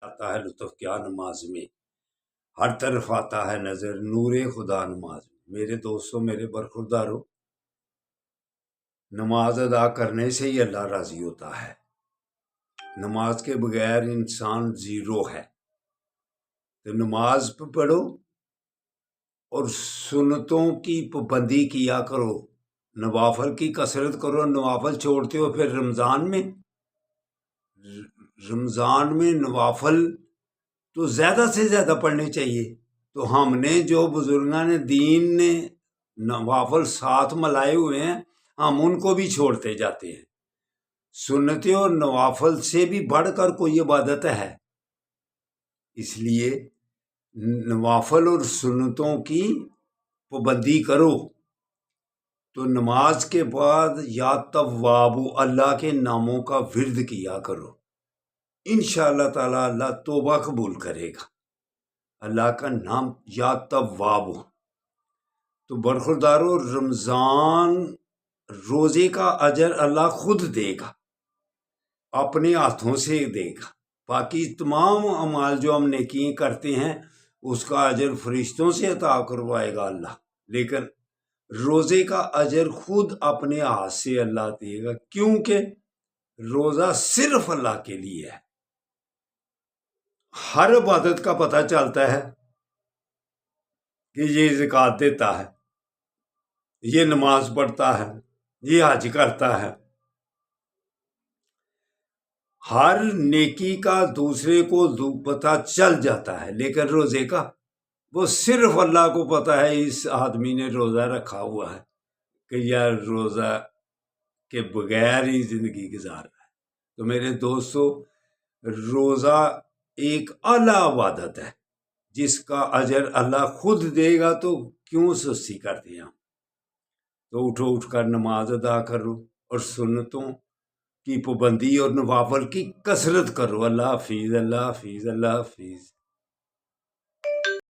آتا ہے لطف کیا نماز میں، ہر طرف آتا ہے نظر نور خدا نماز میں۔ میرے دوستوں، میرے برخورداروں، نماز ادا کرنے سے ہی اللہ راضی ہوتا ہے۔ نماز کے بغیر انسان زیرو ہے۔ تو نماز پڑھو اور سنتوں کی پابندی کیا کرو، نوافل کی کثرت کرو۔ نوافل چھوڑتے ہو پھر رمضان میں نوافل تو زیادہ سے زیادہ پڑھنے چاہیے۔ تو ہم نے جو بزرگان دین نے نوافل ساتھ ملائے ہوئے ہیں، ہم ان کو بھی چھوڑتے جاتے ہیں۔ سنتیں اور نوافل سے بھی بڑھ کر کوئی عبادت ہے، اس لیے نوافل اور سنتوں کی پابندی کرو۔ تو نماز کے بعد یا تواب اللہ کے ناموں کا ورد کیا کرو، انشاءاللہ تعالی اللہ توبہ قبول کرے گا۔ اللہ کا نام یا تواب۔ تو برخوردارو، رمضان روزے کا اجر اللہ خود دے گا، اپنے ہاتھوں سے دے گا۔ باقی تمام اعمال جو ہم نیکیاں کرتے ہیں اس کا اجر فرشتوں سے عطا کروائے گا اللہ، لیکن روزے کا اجر خود اپنے ہاتھ سے اللہ دے گا، کیونکہ روزہ صرف اللہ کے لیے ہے۔ ہر عبادت کا پتہ چلتا ہے کہ یہ زکوٰۃ دیتا ہے، یہ نماز پڑھتا ہے، یہ حج کرتا ہے۔ ہر نیکی کا دوسرے کو پتہ چل جاتا ہے، لیکن روزے کا وہ صرف اللہ کو پتہ ہے اس آدمی نے روزہ رکھا ہوا ہے کہ یا روزہ کے بغیر ہی زندگی گزار رہا ہے۔ تو میرے دوستو، روزہ ایک اعلیٰ عبادت ہے جس کا اجر اللہ خود دے گا، تو کیوں سستی کرتے ہیں ہم؟ تو اٹھ کر نماز ادا کرو اور سنتوں کی پابندی اور نوافل کی کثرت کرو۔ اللہ حافظ، اللہ حافظ، اللہ حافظ۔